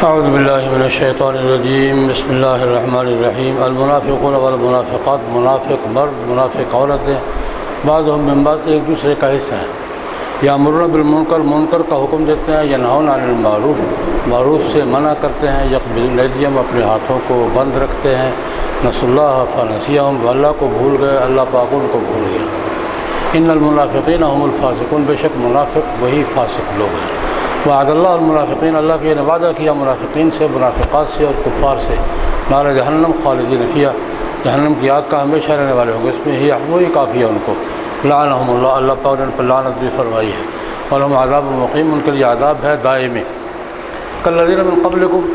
اعوذ باللہ من الشیطان الرجیم بسم اللہ الرحمن الرحیم المنافقون والمنافقات منافق مرد منافق عورتیں بعضهم من بعض ایک دوسرے کا حصہ ہیں، یامرون بالمنکر منکر کا حکم دیتے ہیں، ینہون عن المعروف معروف سے منع کرتے ہیں، یقبضون ایدیہم اپنے ہاتھوں کو بند رکھتے ہیں، نسوا اللہ فنسیہم وہ اللہ کو بھول گئے، اللہ پاک ان کو بھول گیا۔ ان المنافقین هم الفاسقون بے شک منافق وہی فاسق لوگ ہیں۔ وعد اللہ المنافقین اللہ کے نے وعدہ کیا منافقین سے، منافقات سے اور کفار سے، نار جہنم خالدین فیہا جہنم کی آگ کا ہمیشہ رہنے والے ہوں گے، اس میں ہی وہی کافی ہے ان کو۔ لعنہم اللہ اللہ پاک نے ان پر لعنت بھی فرمائی ہے، ولہم عذاب مقیم ان کے لیے عذاب ہے دائمی۔ کالذین من قبلکم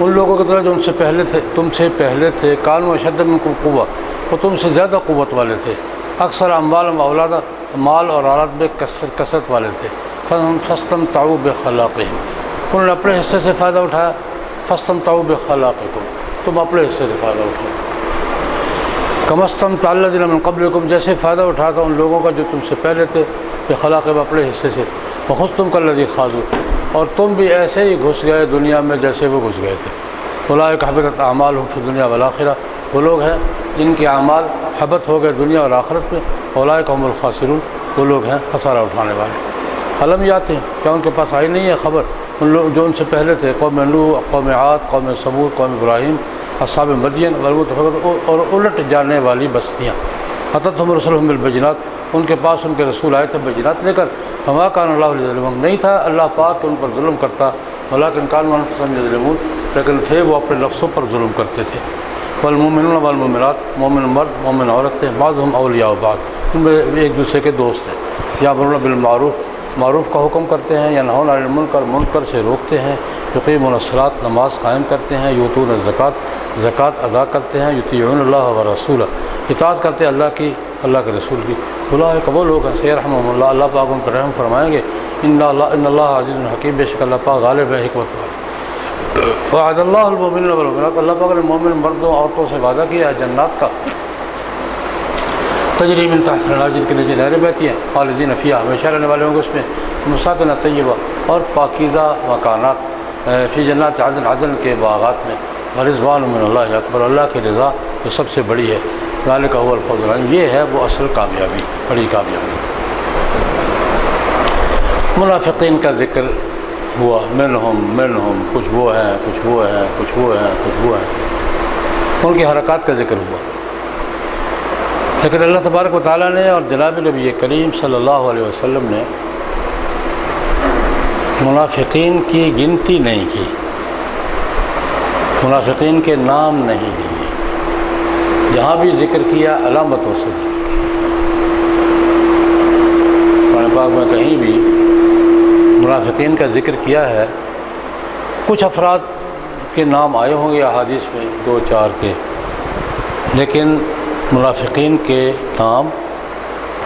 ان لوگوں کی طرح جو ان سے پہلے تھے، تم سے پہلے تھے، کانوا اشد منکم قوہ وہ تم سے زیادہ قوت والے تھے، اکثر اموال و اولاد مال اور اولاد میں کثرت والے تھے، فاستمتعوا بخلاقہم انہوں نے اپنے حصے سے فائدہ اٹھایا، فاستمتعوا بخلاقکم تم اپنے حصے سے فائدہ اٹھاؤ، کما استمتع الذین من قبلکم جیسے فائدہ اٹھا تھا ان لوگوں کا جو تم سے پہلے تھے، بخلاقہم اپنے حصے سے، وخذتم کالذی خاضوا اور تم بھی ایسے ہی گھس گئے دنیا میں جیسے وہ گھس گئے تھے۔ اولئک حبطت اعمالہم فی الدنیا والآخرہ وہ لوگ ہیں جن کے اعمال حبط ہو گئے دنیا اور آخرت میں، اولئک هم الخاسرون وہ لوگ ہیں خسارہ اٹھانے والے۔ علم یاتے ہیں کیا ان کے پاس آئی نہیں ہے خبر ان لوگ جو ان سے پہلے تھے، قوم نوح، قوم عاد، قوم ثمود، قوم ابراہیم، اصحاب مدین والمؤتفقات اور الٹ جانے والی بستیاں، اتتہم رسلہم بالبینات ان کے پاس ان کے رسول آئے تھے بینات لے کر، فما کان اللہ لیظلمہم نہیں تھا اللہ پاک کہ ان پر ظلم کرتا، ولکن کانوا انفسہم یظلمون لیکن تھے وہ اپنے نفسوں پر ظلم کرتے تھے۔ والمؤمنون والمؤمنات مومن مرد مومن عورتیں بعضهم اولیاء بعض ان میں ایک دوسرے کے دوست ہیں، یامرون بالمعروف معروف کا حکم کرتے ہیں، ینہون عن المنکر منکر سے روکتے ہیں، یقیمون الصلاۃ نماز قائم کرتے ہیں، یؤتون الزکوٰۃ زکوٰۃ ادا کرتے ہیں، یطیعون اللہ ورسولہ اطاعت کرتے ہیں اللہ کی اللہ کے رسول کی، اولئک وہ لوگ ہیں سیرحمہم اللہ اللہ پاک ان پر رحم فرمائیں گے، ان اللہ عزیز حکیم بے شک اللہ پاک غالب ہے حکمت والا۔ وعد اللہ المؤمنین والمؤمنات اللہ پاک نے مومن مردوں عورتوں سے وعدہ کیا ہے جنات کا، تجری من تحت الانہار جن کے نیچے نہریں بہتی ہیں، خالدین فیہا ہمیشہ رہنے والے ہوں گے اس میں، مساکن طیبہ اور پاکیزہ مکانات، فی جنات عدن عدن کے باغات میں، ورضوان من اللہ اکبر اللہ کی رضا جو سب سے بڑی ہے، ذالک هو الفوز العظیم یہ ہے وہ اصل کامیابی بڑی کامیابی۔ منافقین کا ذکر ہوا، منہم کچھ وہ ہیں کچھ وہ ہیں کچھ وہ ہیں کچھ وہ ہیں، ان کی حرکات کا ذکر ہوا، لیکن اللہ تبارک و تعالیٰ نے اور جناب نبی کریم صلی اللہ علیہ وسلم نے منافقین کی گنتی نہیں کی، منافقین کے نام نہیں لیے، جہاں بھی ذکر کیا علامتوں سے ذکر کیا۔ قرآن پاک میں کہیں بھی منافقین کا ذکر کیا ہے، کچھ افراد کے نام آئے ہوں گے احادیث میں دو چار کے، لیکن منافقین کے نام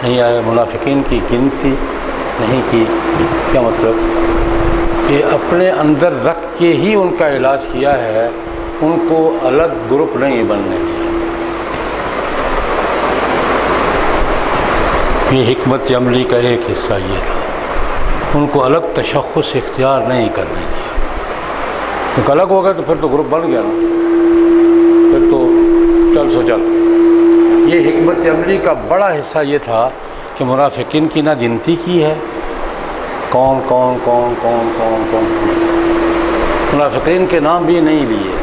نہیں آئے، منافقین کی گنتی نہیں کی۔ کیا مطلب؟ کہ اپنے اندر رکھ کے ہی ان کا علاج کیا ہے، ان کو الگ گروپ نہیں بننے دیا۔ یہ حکمت عملی کا ایک حصہ یہ تھا، ان کو الگ تشخص اختیار نہیں کرنے دیا، کیونکہ الگ ہو گئے تو پھر تو گروپ بن گیا نا، پھر تو چل سو چل۔ یہ حکمت عملی کا بڑا حصہ یہ تھا کہ منافقین کی نہ گنتی کی ہے، کون کون کون کون کون کون منافقین کے نام بھی نہیں لیے،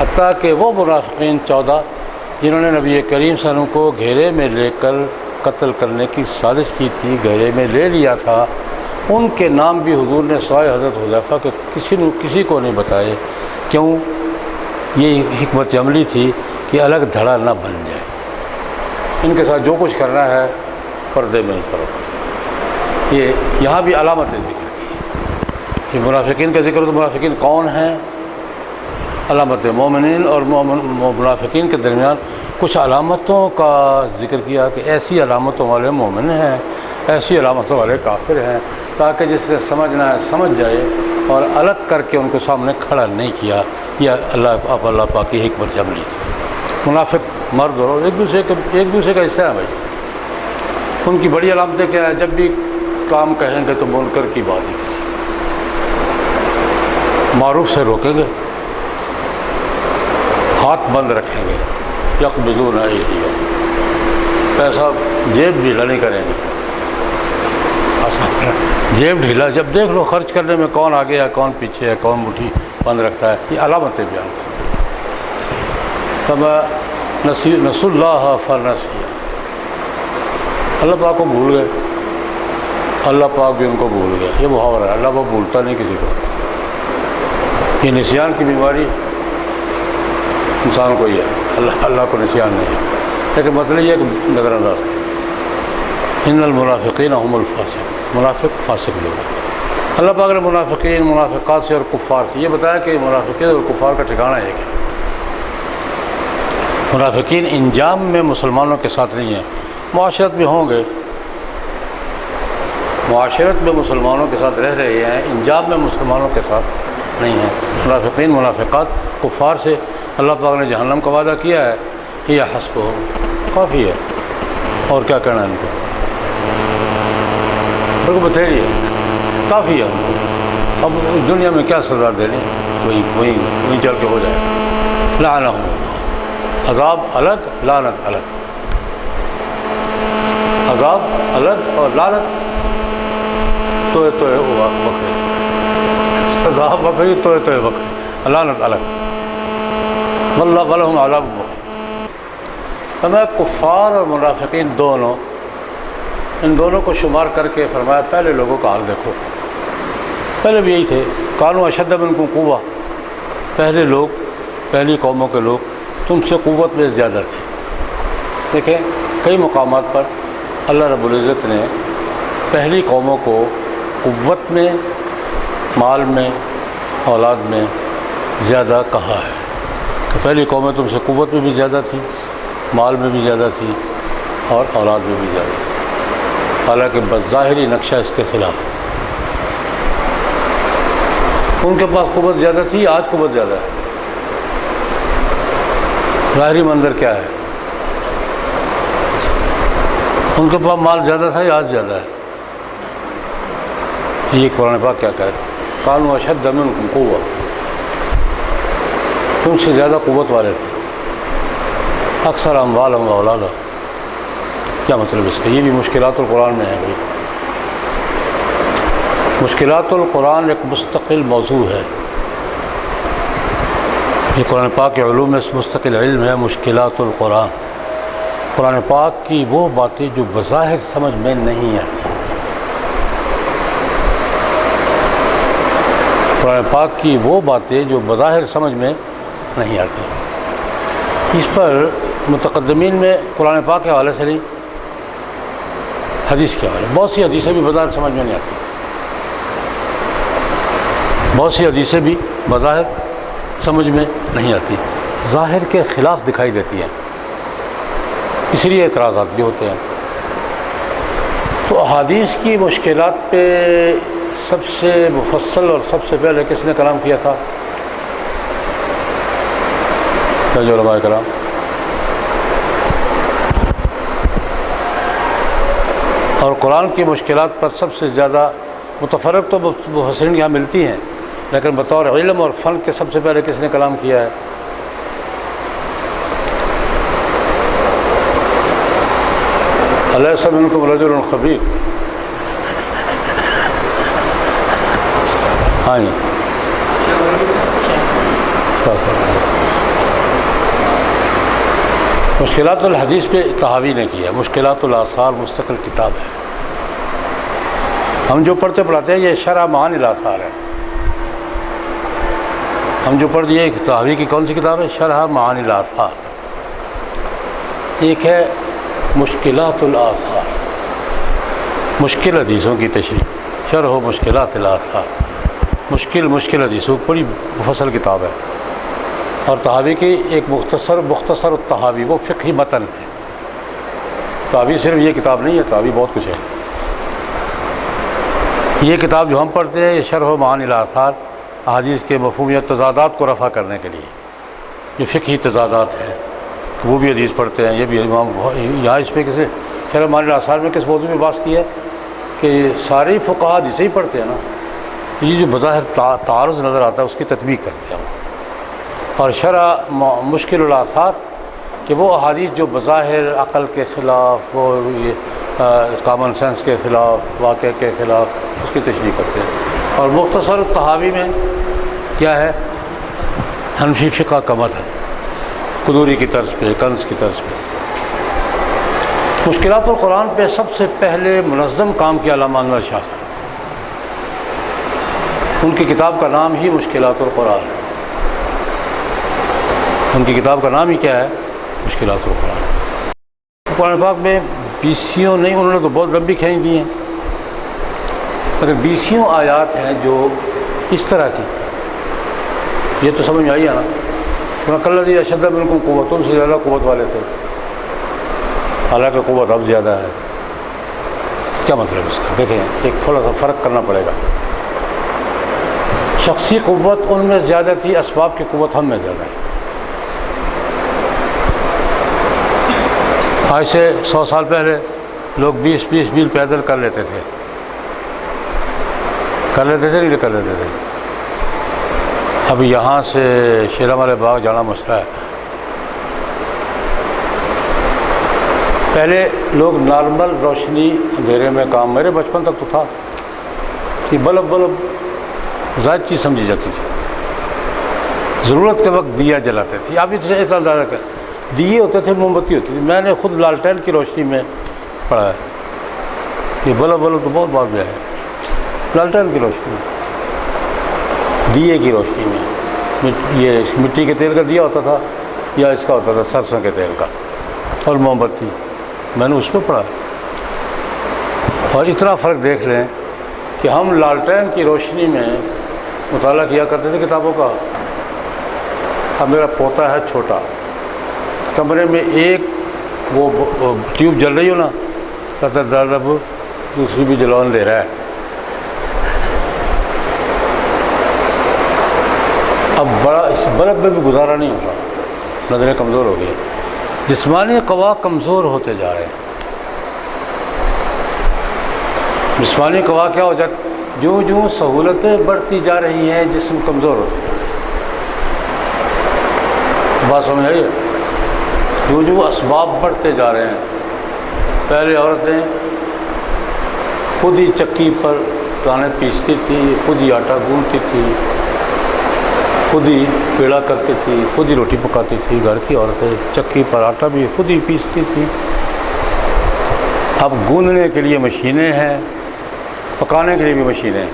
حتیٰ کہ وہ منافقین 14 جنہوں نے نبی کریم صلی اللہ علیہ وسلم کو گھیرے میں لے کر قتل کرنے کی سازش کی تھی، گھیرے میں لے لیا تھا، ان کے نام بھی حضور نے سوائے حضرت حذیفہ کے کسی کو نہیں بتائے۔ کیوں؟ یہ حکمت عملی تھی کہ الگ دھڑا نہ بن جائے، ان کے ساتھ جو کچھ کرنا ہے پردے میں کرو۔ یہ یہاں بھی علامتیں ذکر کی کہ منافقین کا ذکر، تو منافقین کون ہیں؟ علامتیں مومنین اور منافقین کے درمیان کچھ علامتوں کا ذکر کیا کہ ایسی علامتوں والے مومن ہیں، ایسی علامتوں والے کافر ہیں، تاکہ جس سے سمجھنا ہے سمجھ جائے، اور الگ کر کے ان کے سامنے کھڑا نہیں کیا۔ یہ اللہ پاک کی حکمت عملی تھی۔ منافق مرد اور ایک دوسرے کا حصہ ہے بھائی، ان کی بڑی علامتیں کیا ہے؟ جب بھی کام کہیں گے تو منکر کی بات ہی کریں، معروف سے روکیں گے، ہاتھ بند رکھیں گے، یقبضون ایدیہم، پیسہ جیب ڈھیلا نہیں کریں گے. جیب ڈھیلا جب دیکھ لو خرچ کرنے میں کون آگے ہے کون پیچھے ہے، کون مٹھی بند رکھتا ہے، یہ علامتیں بیان کریں. نسوا اللہ فنسیہ، اللہ پاک کو بھول گئے، اللہ پاک بھی ان کو بھول گیا. یہ محاورہ ہے، اللہ پاک بھولتا نہیں کسی کو. یہ نسیان کی بیماری انسان کو ہی ہے، اللہ کو نسیان نہیں ہے. لیکن مطلب یہ کہ نظر انداز کریں. ان المنافقین هم الفاسقون، منافق فاسق لوگ ہیں. اللہ پاک نے منافقین، منافقات سے اور کفار سے یہ بتایا کہ منافقین اور کفار کا ٹھکانہ ایک ہے. منافقین انجام میں مسلمانوں کے ساتھ نہیں ہیں، معاشرت میں ہوں گے، معاشرت میں مسلمانوں کے ساتھ رہ رہے ہیں، انجام میں مسلمانوں کے ساتھ نہیں ہیں. منافقین، منافقات کفار سے اللہ پاک نے جہنم کا وعدہ کیا ہے. یہ حسبہم، کافی ہے، اور کیا کرنا ہے ان کو، بتائیے کافی ہے. اب دنیا میں کیا سزا دینی، وہیں چل کے ہو جائے. لعنہم، عذاب الگ، لعنت الگ. عذاب الگ اور لعنت توئے ہوا بکرے، سزا بکری توئے بکری، لعنت الگ. واللہ ولہم عذاب مقیم. فرمایا کفار اور منافقین دونوں، ان دونوں کو شمار کر کے فرمایا پہلے لوگوں کا حال دیکھو. پہلے بھی یہی تھے، کانوا اشد منکم قوہ، پہلے لوگ، پہلی قوموں کے لوگ تم سے قوت میں زیادہ تھے. دیکھیں کئی مقامات پر اللہ رب العزت نے پہلی قوموں کو قوت میں، مال میں، اولاد میں زیادہ کہا ہے کہ پہلی قومیں تم سے قوت میں بھی زیادہ تھی، مال میں بھی زیادہ تھی، اور اولاد میں بھی زیادہ تھی. حالانکہ بظاہری نقشہ اس کے خلاف ہے. ان کے پاس قوت زیادہ تھی، آج قوت زیادہ ہے. ظاہری منظر کیا ہے؟ ان کے پاس مال زیادہ تھا، آج زیادہ ہے. یہ قرآن پاک کیا کہہ رہا ہے؟ کانوا اشد منکم قوہ، تم سے زیادہ قوت والے تھے. اکثر اموالا و اولادا، کیا مطلب اس کا؟ یہ بھی مشکلات القرآن میں ہے. بھائی مشکلات القرآن ایک مستقل موضوع ہے. یہ قرآن پاک کے علوم میں مستقل علم ہے. مشکلات القرآن، قرآن پاک کی وہ باتیں جو بظاہر سمجھ میں نہیں آتی. قرآن پاک کی وہ باتیں جو بظاہر سمجھ میں نہیں آتی. اس پر متقدمین میں قرآن پاک کے حوالے سے نہیں، حدیث کے حوالے، بہت سی حدیثیں بھی بظاہر سمجھ میں نہیں آتی. بہت سی حدیثیں بھی بظاہر سمجھ میں نہیں آتی، ظاہر کے خلاف دکھائی دیتی ہیں، اس لیے اعتراضات بھی ہوتے ہیں. تو احادیث کی مشکلات پہ سب سے مفصل اور سب سے پہلے کس نے کلام کیا تھا؟ علماء کرام. اور قرآن کی مشکلات پر سب سے زیادہ متفرق تو مفسرین یہاں ملتی ہیں، لیکن بطور علم اور فن کے سب سے پہلے کس نے کلام کیا ہے؟ الیس منکم رجل خبیر. ہاں جی، مشکلات الحدیث پہ طحاوی نے کیا. مشکلات الآثار مستقل کتاب ہے. ہم جو پڑھتے پڑھاتے ہیں یہ شرح معانی الآثار ہے. ہم جو پڑھتے ہیں طحاوی کی کون سی کتاب ہے؟ شرح معانی الآثار. ایک ہے مشکلات الآثار، مشکل حدیثوں کی تشریح، شرح و مشکلات الآثار. مشکل حدیثوں بڑی مفصل کتاب ہے. اور طحاوی کی ایک مختصر الطحاوی، وہ فقہی متن ہے. طحاوی صرف یہ کتاب نہیں ہے، طحاوی بہت کچھ ہے. یہ کتاب جو ہم پڑھتے ہیں یہ شرح و معانی الآثار، احادیث کے مفہومیت تضادات کو رفع کرنے کے لیے. جو فقہی تضادات ہیں وہ بھی حدیث پڑھتے ہیں. یہ بھی امام یہاں اس پہ کسی شرح معانی الآثار میں کس موضوع میں بات کی ہے کہ سارے فقہا حدیث ہی پڑھتے ہیں نا. یہ جو بظاہر تعارض نظر آتا ہے اس کی تطبیق کرتے ہیں. اور شرح مشکل الاثار کہ وہ احادیث جو بظاہر عقل کے خلاف اور کامن سینس کے خلاف واقع کے خلاف اس کی تشریح کرتے ہیں. اور مختصر الطحاوی میں کیا ہے؟ حنفی فقہ کا مذہب قدوری کی طرز پہ، کنز کی طرز پہ. مشکلات القرآن پہ سب سے پہلے منظم کام کیا علامہ انور شاہ صاحب. ان کی کتاب کا نام ہی مشکلات القرآن ہے. ان کی کتاب کا نام ہی کیا ہے؟ مشکلات القرآن. قرآن پاک میں بیسیوں نہیں، انہوں نے تو بہت لمبی کھینچ دی ہیں، مگر بیسیوں آیات ہیں جو اس طرح کی. یہ تو سمجھ میں آئی ہے نا کہ کلذی اشد منکم قوۃ، ان سے زیادہ قوت والے تھے، حالانکہ قوت اب زیادہ ہے. کیا مطلب اس کا؟ دیکھیں ایک تھوڑا سا فرق کرنا پڑے گا. شخصی قوت ان میں زیادہ تھی، اسباب کی قوت ہم میں زیادہ ہے. آج سے 100 سال پہلے لوگ 20 میل پیدل کر لیتے تھے نہیں کر لیتے تھے. اب یہاں سے شیرامال باغ جانا مسئلہ ہے. پہلے لوگ نارمل روشنی اندھیرے میں کام، میرے بچپن تک تو تھا کہ بلب زائد چیز سمجھی جاتی تھی. ضرورت کے وقت دیا جلاتے تھے. آپ اتنا اندازہ کر، دیے ہوتے تھے، موم بتی ہوتی تھی. میں نے خود لالٹین کی روشنی میں پڑھا ہے. یہ بلب تو بہت بعد میں ہے. لالٹین کی روشنی میں، دیے کی روشنی میں، یہ مٹی کے تیل کا دیا ہوتا تھا یا اس کا ہوتا تھا سرسوں کے تیل کا، اور موم بتی. میں نے اس میں پڑھا. اور اتنا فرق دیکھ لیں کہ ہم لالٹین کی روشنی میں مطالعہ کیا کرتے تھے کتابوں کا. اب میرا پوتا ہے چھوٹا، کمرے میں ایک وہ ٹیوب جل رہی ہو نا، کہتا دادا ابو دوسری بھی جلون دے رہا ہے. اب بڑا اس بلب میں بھی گزارا نہیں ہوتا، نظریں کمزور ہو گئی. جسمانی قوا کمزور ہوتے جا رہے ہیں. جسمانی قوا کیا ہو جاتا؟ جو سہولتیں بڑھتی جا رہی ہیں جسم کمزور ہوتے جا رہے ہیں. بات سمجھ آئی ہے؟ جو اسباب بڑھتے جا رہے ہیں. پہلے عورتیں خود ہی چکی پر دانے پیستی تھی، خود ہی آٹا گوندتی تھی، خود ہی پیڑا کرتی تھی، خود ہی روٹی پکاتی تھی. گھر کی عورتیں چکی پر آٹا بھی خود ہی پیستی تھی. اب گوندنے کے لیے مشینیں ہیں، پکانے کے لیے بھی مشینیں ہیں.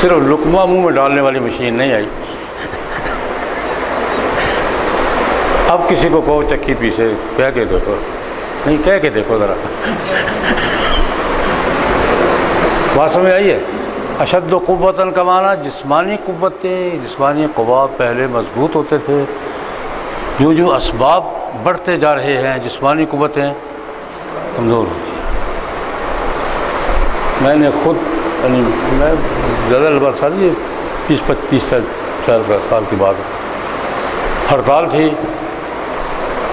صرف لقمہ منہ میں ڈالنے والی مشین نہیں آئی. اب کسی کو کہو چکی پیسے، کہہ کے دیکھو، نہیں کہہ کے دیکھو ذرا. بات سمجھ آئی ہے؟ اشد قوتاً کا معنی جسمانی قوتیں، جسمانی قوا پہلے مضبوط ہوتے تھے. جو اسباب بڑھتے جا رہے ہیں جسمانی قوتیں کمزور ہوتی ہیں. میں نے خود میں زیادہ لمبا سال 20-25 سال کی بات، ہڑتال تھی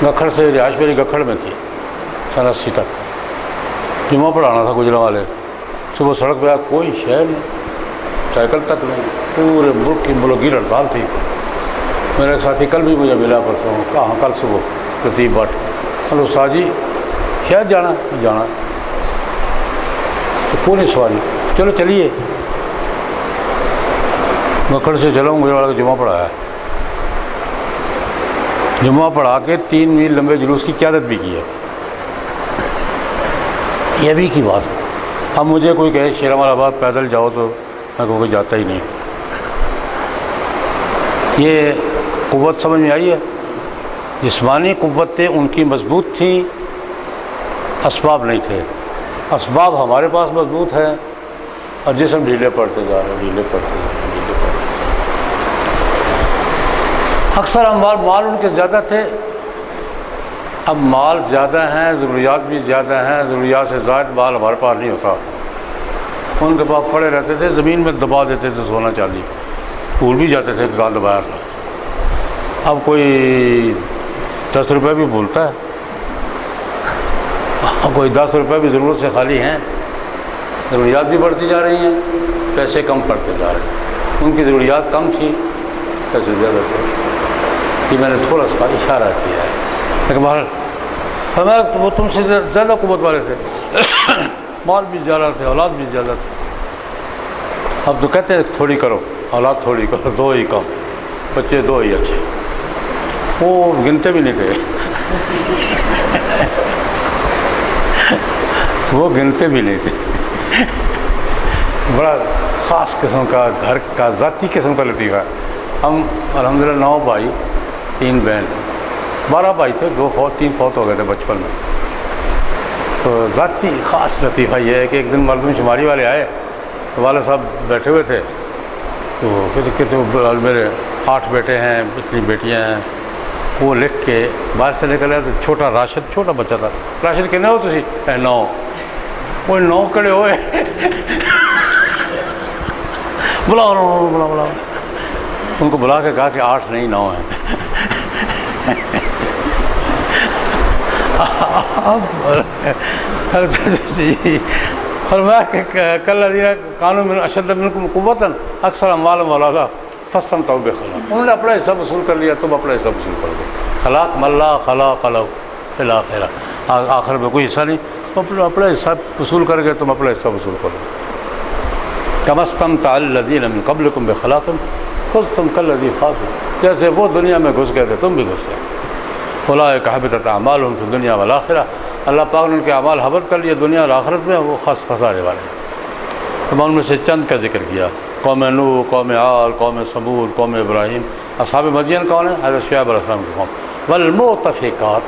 گکھڑ سے، رہائش میری گکھڑ میں تھی 80 تک. جمعہ پڑھانا تھا گجرانوالے. صبح سڑک پہ کوئی شہر نہیں، سائیکل تک نہیں، پورے ملک کی ملوگیر ہڑتال تھی. میرا ایک ساتھی کل بھی مجھے ملا پرسوں، کہاں کل صبح لطیف بٹ، ہلو ساجی شہر جانا تو پوری سواری، چلو چلیے. گکھڑ سے چلا ہوں، گجرانوالے کا جمعہ پڑھایا. جمعہ پڑھا کے 3 میل لمبے جلوس کی قیادت بھی کی ہے. یہ بھی کی بات ہے. اب مجھے کوئی کہے شیرامال آباد پیدل جاؤ تو میں کوئی جاتا ہی نہیں. یہ قوت سمجھ میں آئی ہے؟ جسمانی قوتیں ان کی مضبوط تھیں، اسباب نہیں تھے. اسباب ہمارے پاس مضبوط ہیں اور جسم ڈھیلے پڑتے جا رہے. اکثر مال ان کے زیادہ تھے. اب مال زیادہ ہیں، ضروریات بھی زیادہ ہیں، ضروریات سے زائد مال ہمارے پاس نہیں ہوتا. ان کے پاس پڑے رہتے تھے، زمین میں دبا دیتے تھے سونا چاندی، بھول بھی جاتے تھے کہ کہاں دبایا تھا. اب کوئی 10 روپے بھی بھولتا ہے، کوئی 10 روپے بھی ضرورت سے خالی ہیں. ضروریات بھی بڑھتی جا رہی ہیں، پیسے کم پڑتے جا رہے ہیں. ان کی ضروریات کم تھی، پیسے زیادہ تھے. یہ میں نے تھوڑا سا اشارہ کیا ہے، لیکن بہرحال ہمارا وہ تم سے زیادہ قوت والے تھے، مال بھی زیادہ تھے، اولاد بھی زیادہ تھے. اب تو کہتے ہیں تھوڑی کرو، اولاد تھوڑی کرو، دو ہی کم، بچے دو ہی اچھے. وہ گنتے بھی نہیں تھے وہ گنتے بھی نہیں تھے. بڑا خاص قسم کا گھر کا ذاتی قسم کا لطیفہ. ہم الحمدللہ 9 بھائی 3 بہن، 12 بھائی تھے، 3 فوت ہو گئے تھے بچپن میں. تو ذاتی خاص لطیفہ یہ ہے کہ ایک دن مردم شماری والے آئے، تو والد صاحب بیٹھے ہوئے تھے. تو کہتے میرے 8 بیٹے ہیں، اتنی بیٹیاں ہیں. وہ لکھ کے باہر سے نکل آیا. تو چھوٹا راشد، چھوٹا بچہ تھا. راشد کہنے ہو تھی 9. وہ 9 کھڑے ہوئے بلا بلا بلا. ان کو بلا کے کہا کہ 8 نہیں 9 ہیں. فرمایا کہ کل الذین کانوا من اشد منکم قوۃ اکثر اموالا واولادا فاستمتعوا بخلاق. انہوں نے اپنا حصہ وصول کر لیا، تم اپنا حصہ وصول کر دو. خلاق ملا خلاق لو فی الآخرہ، آخر میں کوئی حصہ نہیں. اپنا حصہ وصول کر گئے، تم اپنا حصہ وصول کرو. کما استمتع الذین من قبلکم بخلاق خذتم کالذی خاضوا. جیسے وہ دنیا میں گھس گئے تھے تم بھی گھس گئے. اولئک حبطت اعمالهم فی الدنیا والآخرہ. اللہ پاک نے ان کے اعمال حبط کر لیے دنیا اور آخرت میں، وہ خسارے والے ہیں. تو میں ان میں سے چند کا ذکر کیا. قوم نوح، قوم عاد، قوم ثمود، قوم ابراہیم. اصحاب مدین کون ہیں؟ حضرت شعیب علیہ السلام کی قوم. والمؤتفقات،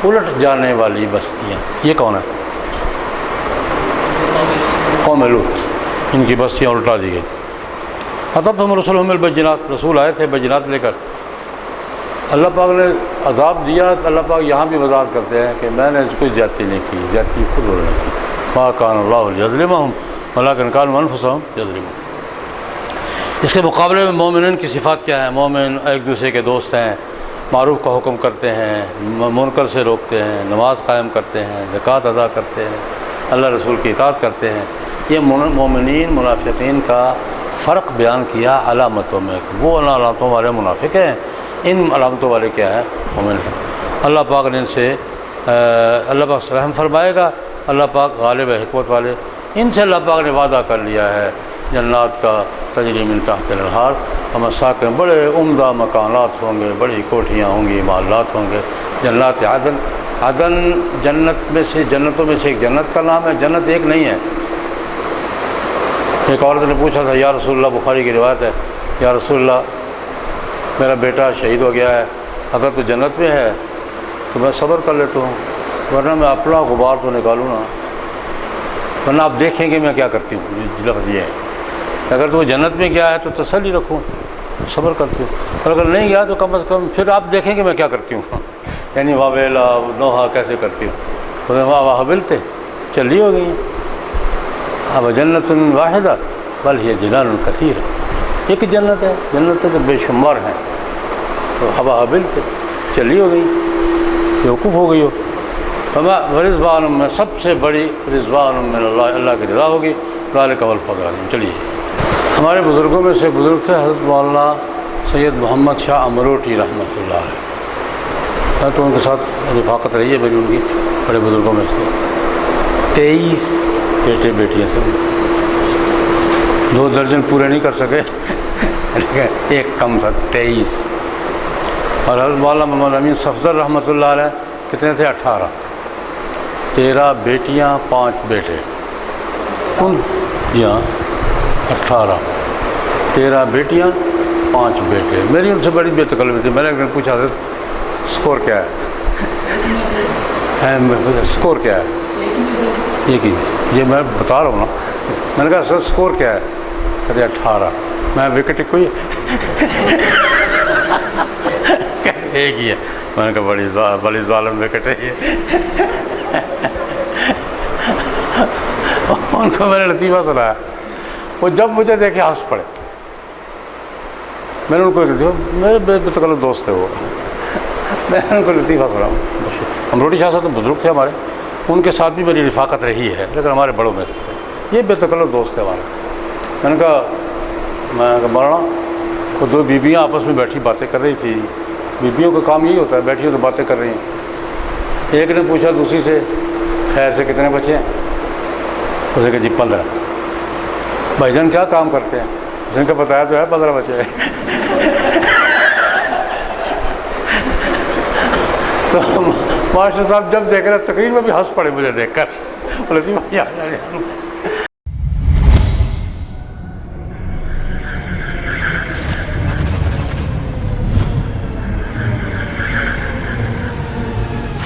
الٹ جانے والی بستیاں. یہ کون ہے؟ قوم لوط. ان کی بستیاں الٹا دی گئی تھی. اتتہم رسلہم بالبینات، رسول آئے تھے بینات لے کر. اللہ پاک نے عذاب دیا. اللہ پاک یہاں بھی وضاحت کرتے ہیں کہ میں نے کوئی زیادتی نہیں کی، زیادتی خود انہوں نے کی. ما کان اللہ لیظلمہم ولکن کانوا انفسہم یظلمون. اس کے مقابلے میں مومنین کی صفات کیا ہیں؟ مومن ایک دوسرے کے دوست ہیں، معروف کا حکم کرتے ہیں، منکر سے روکتے ہیں، نماز قائم کرتے ہیں، زکوٰۃ ادا کرتے ہیں، اللہ رسول کی اطاعت کرتے ہیں. یہ مومنین منافقین کا فرق بیان کیا علامتوں میں. وہ علامتوں والے منافق ہیں، ان علامتوں والے کیا ہے؟ مومن ہیں. اللہ پاک نے ان سے اللہ پاک سے رحم فرمائے گا. اللہ پاک غالب ہے، حکمت والے. ان سے اللہ پاک نے وعدہ کر لیا ہے جنات کا، تجری من تحت الانہار. ہم مساکن، بڑے عمدہ مکانات ہوں گے، بڑی کوٹھیاں ہوں گی، محلات ہوں گے. جنات عدن، عدن جنت میں سے، جنتوں میں سے ایک جنت کا نام ہے. جنت ایک نہیں ہے. ایک عورت نے پوچھا تھا یا رسول اللہ، بخاری کی روایت ہے، یا رسول اللہ میرا بیٹا شہید ہو گیا ہے، اگر تو جنت میں ہے تو میں صبر کر لیتا ہوں، ورنہ میں اپنا غبار تو نکالوں نا، ورنہ آپ دیکھیں گے میں کیا کرتی ہوں. لفظ یہ ہے، اگر تو جنت میں گیا ہے تو تسلی رکھوں، صبر کرتی ہوں، اور اگر نہیں گیا تو کم از کم پھر آپ دیکھیں گے میں کیا کرتی ہوں. یعنی واویلا نوحہ کیسے کرتی ہوں. وہاں حبل تھے، چلی ہو گئی. اب جنت واحدہ بل یہ جنان کثیر. ایک جنت ہے، جنت تو بے شمار ہیں. تو ہوا حبل تھے، چلی ہو گئی، بیوقوف ہو گئی ہو. رضوان میں سب سے بڑی رضوان من اللہ، اللہ کی رضا ہوگی. ذالک هو الفضل العظیم. چلیے، ہمارے بزرگوں میں سے بزرگ تھے حضرت مولانا سید محمد شاہ امروٹی رحمۃ اللہ علیہ. تو ان کے ساتھ رفاقت رہی ہے میری، ان کی بڑے بزرگوں میں سے 23 بیٹے بیٹیاں تھے. 2 درجن پورے نہیں کر سکے لیکن ایک کم تھا، 23. اور حضرت مولانا محمد امین صفدر رحمۃ اللہ علیہ کتنے تھے؟ 18. 13 بیٹیاں 5 بیٹے. جی ہاں 18، 13 بیٹیاں 5 بیٹے. میری ان سے بڑی بے تکلفی تھی. میں نے ایک دن پوچھا تھا اسکور کیا ہے، اسکور کیا ہے؟ یہ میں بتا رہا ہوں نا. میں نے کہا سر اسکور کیا ہے؟ کہتے 18. میں وکٹ کوئی ایک ہی ہے. میں نے کہا بڑی ظالم وکٹ ہے یہ. ان کو میں نے لطیفہ سنایا، وہ جب مجھے دیکھے ہنس پڑے. میں نے ان کو میرے بے تکلف دوست تھے وہ، میں نے ان کو لطیفہ سنا. ہم روٹی شاہ صاحب تو بزرگ تھے ہمارے، ان کے ساتھ بھی میری رفاقت رہی ہے، لیکن ہمارے بڑوں میں یہ بے تکلف دوست ہے ہمارا۔ میں نے کہا مولانا وہ دو بیویاں آپس میں بیٹھی باتیں کر رہی تھی، بیویوں کا کام یہی ہوتا ہے، بیٹھی ہو تو باتیں کر رہی ہیں۔ ایک نے پوچھا دوسری سے خیر سے کتنے بچے ہیں؟ اس نے کہا جی 15۔ بھائی جان کیا کام کرتے ہیں؟ اس نے کہا بتایا تو ہے 15 بچے ہیں۔ تو ماسٹر صاحب جب دیکھ رہے تقریر میں بھی ہنس پڑے مجھے دیکھ کر، بولے جی بھائی